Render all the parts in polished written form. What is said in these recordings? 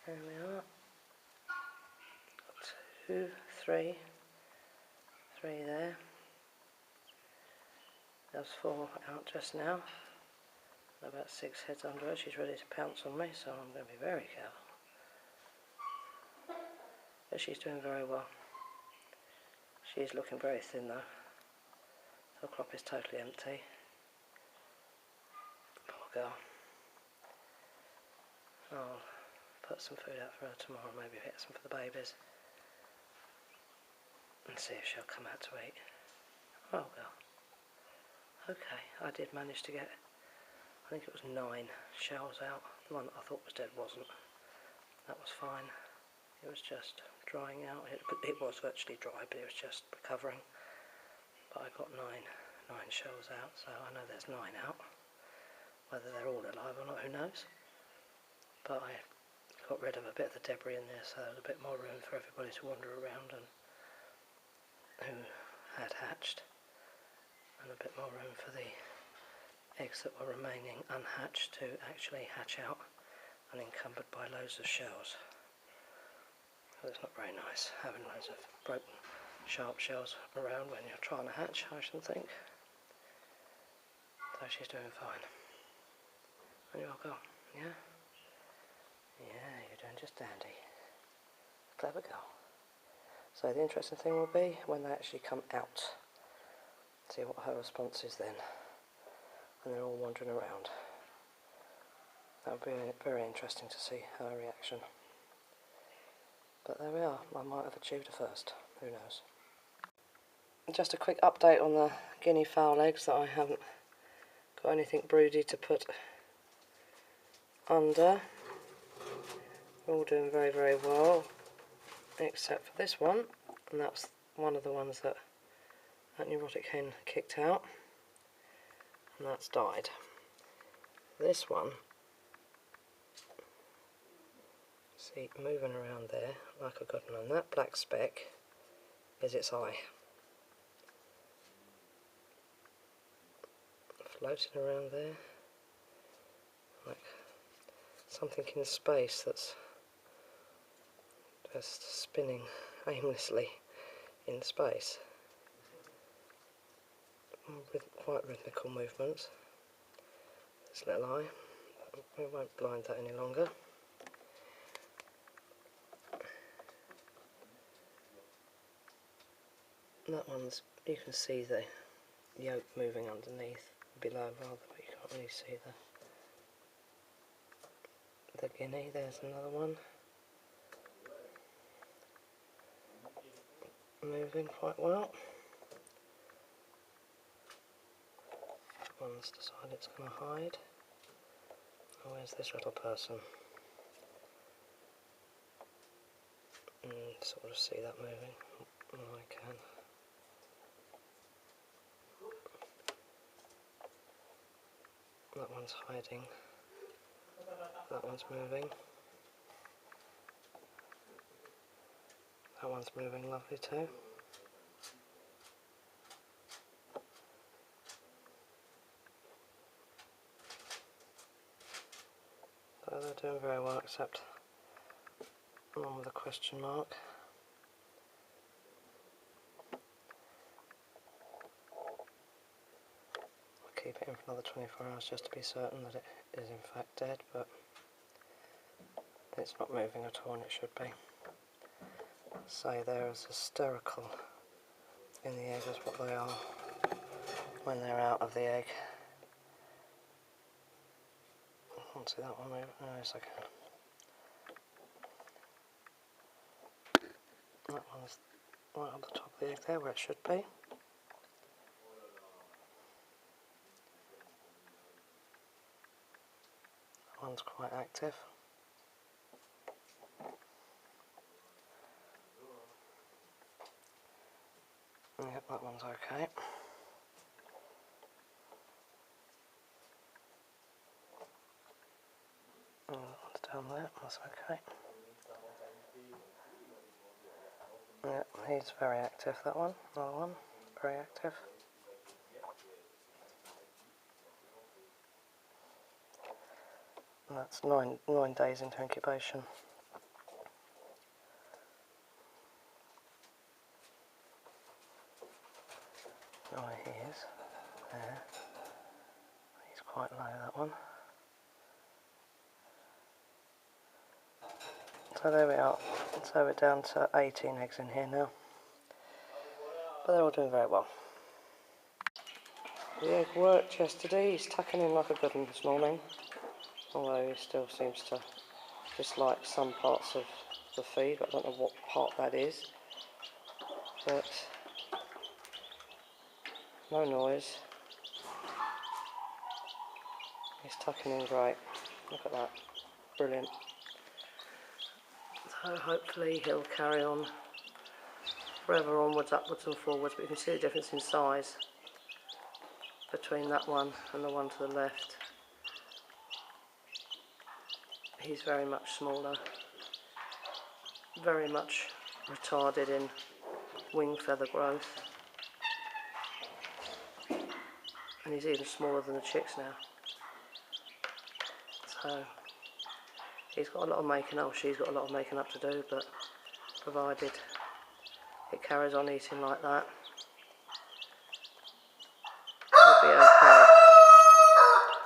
There we are. 2, 3. 3 there. There's 4 out just now. About 6 heads under her. She's ready to pounce on me, so I'm going to be very careful. But she's doing very well. She's looking very thin though. Her crop is totally empty. Poor girl. I'll put some food out for her tomorrow, maybe get some for the babies. And see if she'll come out to eat. Oh well. Okay, I did manage to get, I think it was 9 shells out. The one that I thought was dead wasn't. That was fine. It was just drying out. It was virtually dry, but it was just recovering. But I got 9 shells out, so I know there's 9 out. Whether they're all alive or not, who knows. But I got rid of a bit of the debris in there, so there was a bit more room for everybody to wander around and who had hatched, and a bit more room for the eggs that were remaining unhatched to actually hatch out unencumbered by loads of shells. Well, it's not very nice having loads of broken, sharp shells around when you're trying to hatch, I should think. So she's doing fine. And you'll go, yeah? Yeah, you're doing just dandy. Clever girl. So the interesting thing will be when they actually come out. See what her response is then. And they're all wandering around. That would be very interesting to see her reaction. But there we are. I might have achieved a first. Who knows? Just a quick update on the guinea fowl eggs that I haven't got anything broody to put under. They're all doing very, very well, except for this one, and that's one of the ones that neurotic hen kicked out, and that's died. This one, see, moving around there like a good one, and that black speck is its eye. Floating around there, like something in space that's just spinning aimlessly in space, with quite rhythmical movements. This little eye, we won't blind that any longer. And that one's, you can see the yolk moving underneath, below rather, but you can't really see the guinea. There's another one. Moving quite well. One's decided it's going to hide. Oh, where's this little person? Sort of see that moving. Oh, I can. That one's hiding. That one's moving. That one's moving lovely too. So they're doing very well, except one with a question mark. I'll keep it in for another 24 hours just to be certain that it is in fact dead, but it's not moving at all and it should be. Say they're as hysterical in the egg as what they are when they're out of the egg. I can't see that one move. Oh, yes I can. That one's right on the top of the egg there where it should be. That one's quite active. Yep, that one's okay. Oh, that one's down there, that's okay. Yep, he's very active, that one. Another one, very active. And that's nine days into incubation. quite low, that one. So there we are. So we're down to 18 eggs in here now. But they're all doing very well. The egg worked yesterday. He's tucking in like a good one this morning. Although he still seems to dislike some parts of the feed. I don't know what part that is. But no noise. He's tucking in great. Look at that. Brilliant. So hopefully he'll carry on forever onwards, upwards and forwards. But you can see the difference in size between that one and the one to the left. He's very much smaller. Very much retarded in wing feather growth. And he's even smaller than the chicks now. So he's got a lot of making up, she's got a lot of making up to do, but provided it carries on eating like that, it'll be okay.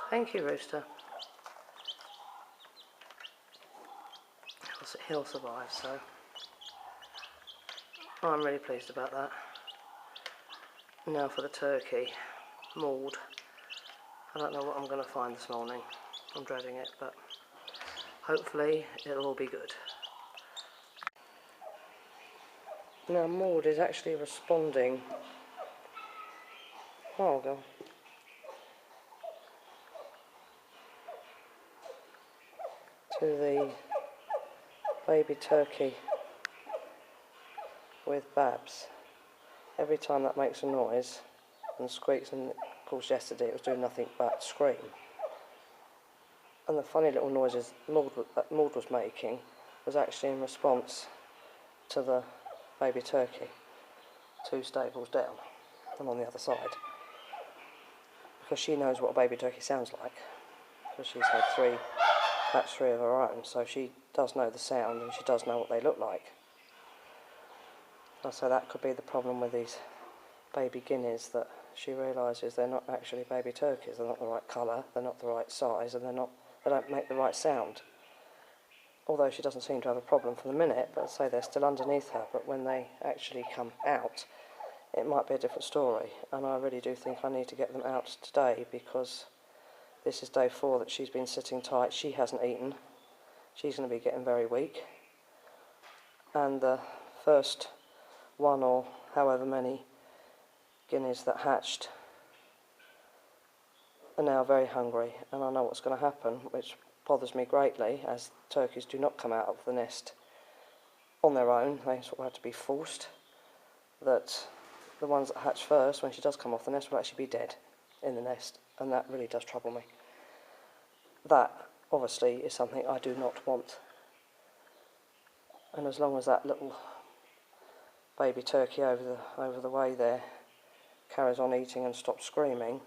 Thank you, Rooster. He'll survive, so I'm really pleased about that. Now for the turkey, Maude. I don't know what I'm going to find this morning. I'm dreading it, but hopefully it'll all be good. Now Maude is actually responding. Oh, God. To the baby turkey with Babs. Every time that makes a noise and squeaks, and of course yesterday it was doing nothing but scream. And the funny little noises that Maude was making was actually in response to the baby turkey 2 stables down and on the other side. Because she knows what a baby turkey sounds like. Because she's had 3 of her own, so she does know the sound and she does know what they look like. And so that could be the problem with these baby guineas, that she realises they're not actually baby turkeys. They're not the right colour, they're not the right size, and they don't make the right sound. Although she doesn't seem to have a problem for the minute, but say they're still underneath her, but when they actually come out, it might be a different story. And I really do think I need to get them out today, because this is day 4 that she's been sitting tight. She hasn't eaten. She's going to be getting very weak. And the first 1 or however many guineas that hatched are now very hungry, and I know what's going to happen, which bothers me greatly, as turkeys do not come out of the nest on their own. They sort of have to be forced. That the ones that hatch first, when she does come off the nest, will actually be dead in the nest, and that really does trouble me. That obviously is something I do not want. And as long as that little baby turkey over the way there carries on eating and stops screaming,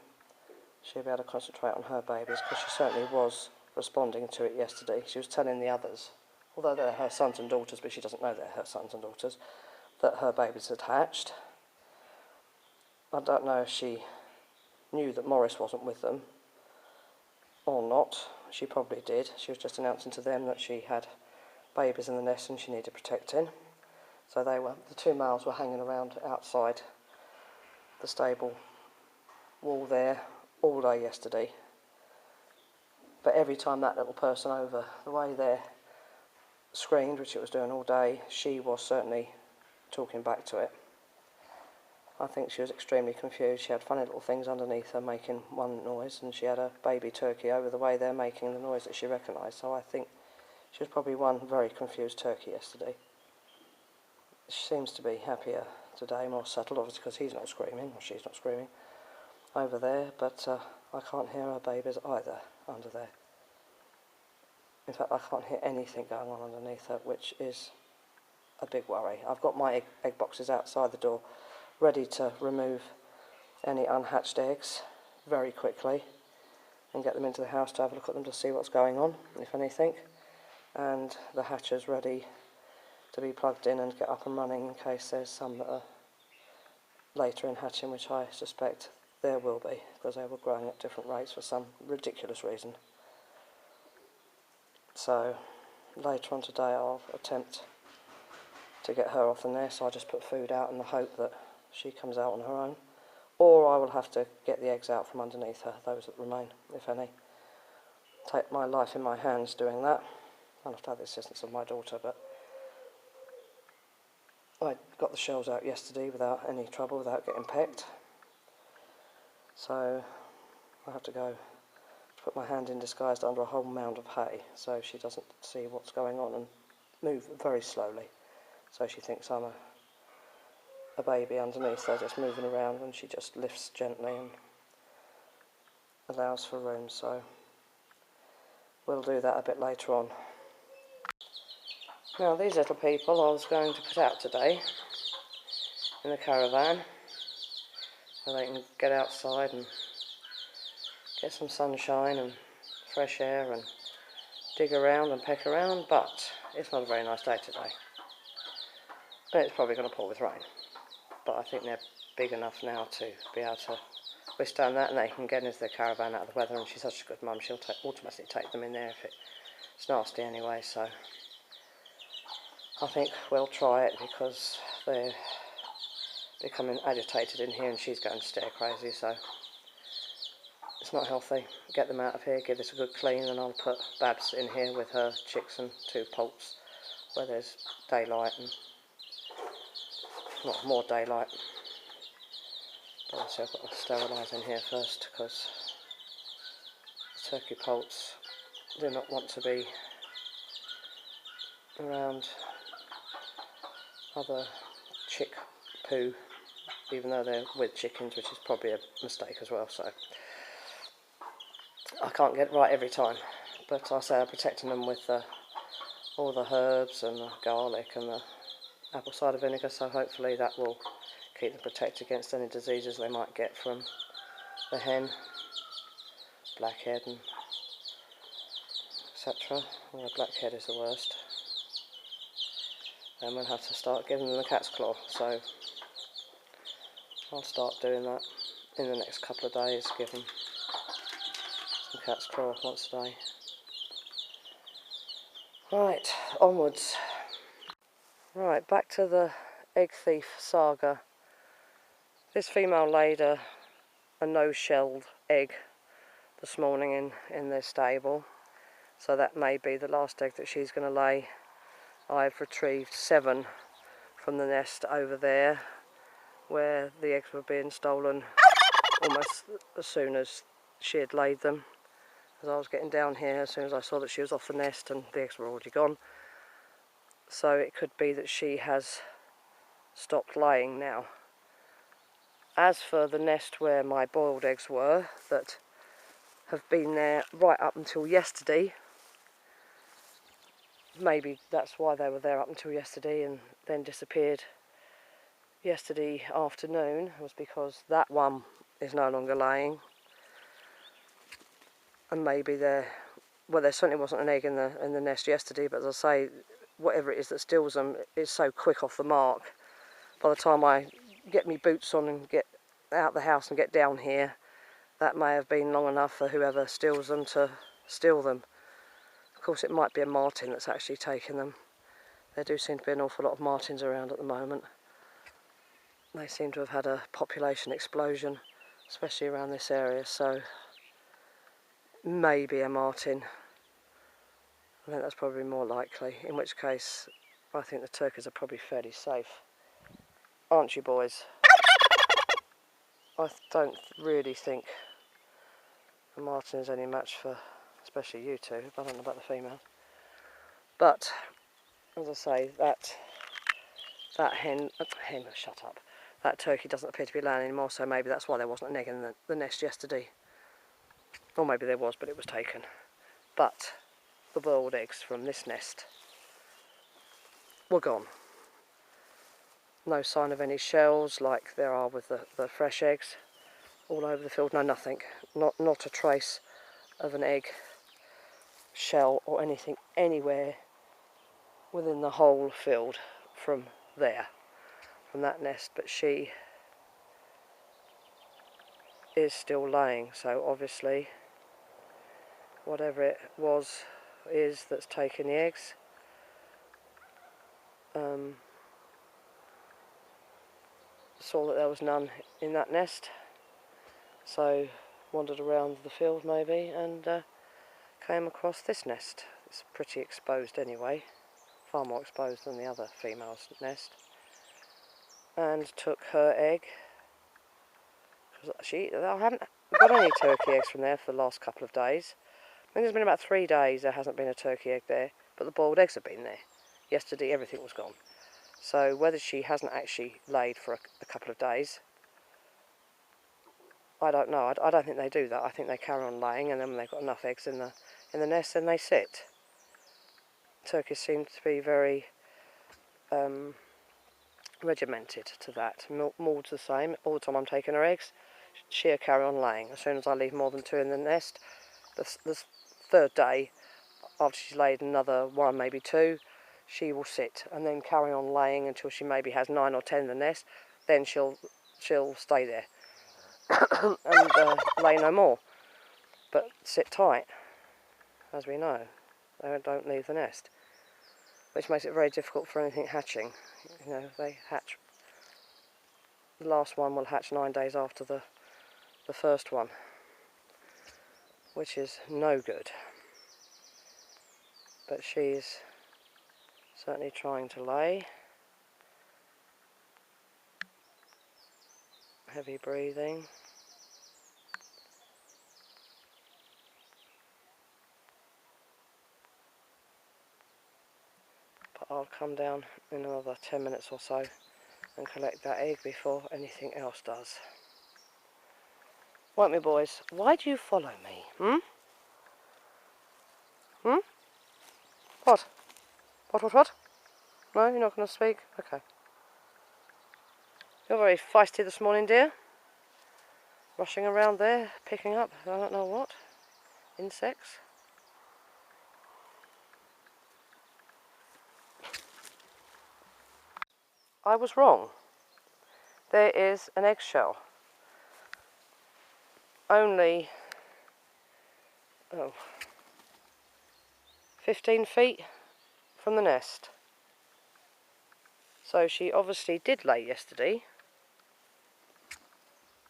she'll be able to concentrate on her babies, because she certainly was responding to it yesterday. She was telling the others, although they're her sons and daughters, but she doesn't know they're her sons and daughters, that her babies had hatched. I don't know if she knew that Morris wasn't with them or not. She probably did. She was just announcing to them that she had babies in the nest and she needed protecting. So the 2 males were hanging around outside the stable wall there all day yesterday. But every time that little person over the way there screamed, which it was doing all day, she was certainly talking back to it. I think she was extremely confused. She had funny little things underneath her making one noise, and she had a baby turkey over the way there making the noise that she recognised. So I think she was probably one very confused turkey yesterday. She seems to be happier today, more settled, obviously because he's not screaming, or she's not screaming over there, but I can't hear her babies either under there. In fact, I can't hear anything going on underneath her, which is a big worry. I've got my egg boxes outside the door, ready to remove any unhatched eggs very quickly and get them into the house to have a look at them to see what's going on, if anything. And the hatcher's ready to be plugged in and get up and running in case there's some that are later in hatching, which I suspect there will be, because they were growing at different rates for some ridiculous reason. So later on today I'll attempt to get her off the nest. I just put food out in the hope that she comes out on her own, or I will have to get the eggs out from underneath her, those that remain, if any. Take my life in my hands doing that. I'll have to have the assistance of my daughter, but I got the shells out yesterday without any trouble, without getting pecked. So I have to go put my hand in disguised under a whole mound of hay so she doesn't see what's going on, and move very slowly so she thinks I'm a baby underneath. They're just moving around, and she just lifts gently and allows for room. So we'll do that a bit later on. Now these little people I was going to put out today in the caravan so they can get outside and get some sunshine and fresh air and dig around and peck around, but it's not a very nice day today. And it's probably going to pour with rain, but I think they're big enough now to be able to withstand that, and they can get into the caravan out of the weather, and she's such a good mum, she'll automatically take them in there if it's nasty anyway. So I think we'll try it, because they're becoming agitated in here and she's going stir crazy, so it's not healthy. Get them out of here, give this a good clean, and I'll put Babs in here with her chicks and 2 poults where there's daylight, and not more daylight. But obviously I've got to sterilise in here first, because the turkey poults do not want to be around other chick poo, even though they're with chickens, which is probably a mistake as well. So I can't get it right every time, but I say I'm protecting them with all the herbs and the garlic and the apple cider vinegar, so hopefully that will keep them protected against any diseases they might get from the hen, blackhead and etc. Well, the blackhead is the worst. Then we'll have to start giving them the cat's claw, so I'll start doing that in the next couple of days, give them some cat's claw once a day. Right, onwards. Right, back to the egg thief saga. This female laid a no-shelled egg this morning in their stable, so that may be the last egg that she's going to lay. I've retrieved 7 from the nest over there where the eggs were being stolen almost as soon as she had laid them. As I was getting down here, as soon as I saw that she was off the nest and the eggs were already gone. So it could be that she has stopped laying now. As for the nest where my boiled eggs were, that have been there right up until yesterday, maybe that's why they were there up until yesterday and then disappeared yesterday afternoon, was because that one is no longer laying. And maybe there certainly wasn't an egg in the nest yesterday, but as I say, whatever it is that steals them is so quick off the mark. By the time I get me boots on and get out the house and get down here, that may have been long enough for whoever steals them to steal them. Of course, it might be a martin that's actually taken them. There do seem to be an awful lot of martins around at the moment. They seem to have had a population explosion, especially around this area, so maybe a martin. I think that's probably more likely, in which case I think the turkeys are probably fairly safe. Aren't you, boys? I don't really think a martin is any match for, especially you two, I don't know about the female. But, as I say, that shut up. That turkey doesn't appear to be laying anymore, so maybe that's why there wasn't an egg in the nest yesterday. Or maybe there was, but it was taken. But the boiled eggs from this nest were gone. No sign of any shells like there are with the fresh eggs all over the field. No, nothing. Not a trace of an egg, shell or anything anywhere within the whole field from there, from that nest. But she is still laying, so obviously whatever it is that's taking the eggs. Saw that there was none in that nest, so wandered around the field maybe and came across this nest. It's pretty exposed anyway, far more exposed than the other female's nest, and took her egg. I haven't got any turkey eggs from there for the last couple of days. I think there's been about 3 days there hasn't been a turkey egg there, but the boiled eggs have been there. Yesterday everything was gone. So whether she hasn't actually laid for a couple of days, I don't know. I don't think they do that. I think they carry on laying, and then when they've got enough eggs in the nest, then they sit. Turkeys seem to be very regimented to that. Maude's the same. All the time I'm taking her eggs, she'll carry on laying. As soon as I leave more than 2 in the nest, the third day, after she's laid another 1, maybe 2, she will sit and then carry on laying until she maybe has 9 or 10 in the nest. Then she'll stay there and lay no more, but sit tight, as we know. They don't leave the nest, which makes it very difficult for anything hatching. You know, they hatch. The last one will hatch 9 days after the first one, which is no good. But she's certainly trying to lay. Heavy breathing. But I'll come down in another 10 minutes or so and collect that egg before anything else does. Right, me boys, why do you follow me? What? What? No, you're not going to speak? Okay. You're very feisty this morning, dear. Rushing around there, picking up, I don't know what, insects. I was wrong. There is an eggshell. Only 15 feet from the nest. So she obviously did lay yesterday,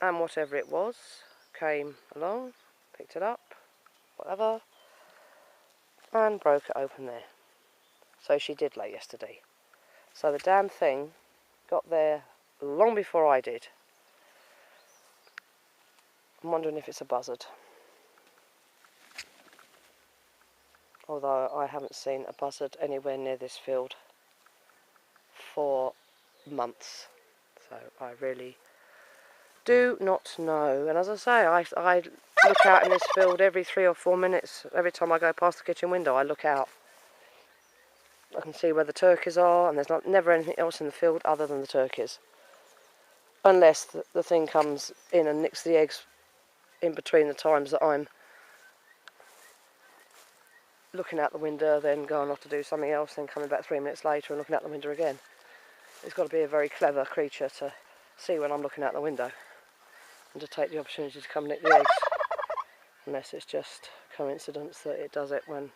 and whatever it was came along, picked it up, whatever, and broke it open there. So she did lay yesterday. So the damn thing got there long before I did. I'm wondering if it's a buzzard. Although I haven't seen a buzzard anywhere near this field for months. So I really do not know. And as I say, I look out in this field every 3 or 4 minutes. Every time I go past the kitchen window, I look out. I can see where the turkeys are, and there's never anything else in the field other than the turkeys. Unless the thing comes in and nicks the eggs in between the times that I'm looking out the window, then going off to do something else, then coming back 3 minutes later and looking out the window again. It's got to be a very clever creature to see when I'm looking out the window and to take the opportunity to come nick the eggs. Unless it's just coincidence that it does it when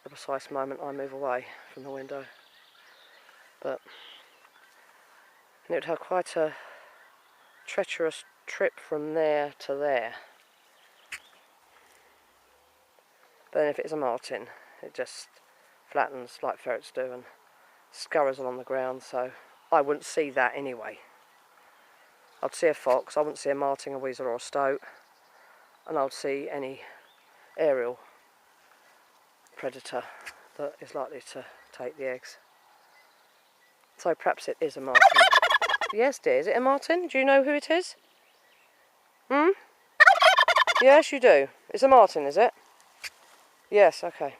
the precise moment I move away from the window. But it would have quite a treacherous trip from there to there. But then if it's a martin, it just flattens like ferrets do and scurries along the ground, so I wouldn't see that anyway. I'd see a fox, I wouldn't see a martin, a weasel or a stoat, and I'd see any aerial predator that is likely to take the eggs. So perhaps it is a martin. Yes, dear, is it a martin? Do you know who it is? Yes, you do. It's a martin, is it? Yes, okay.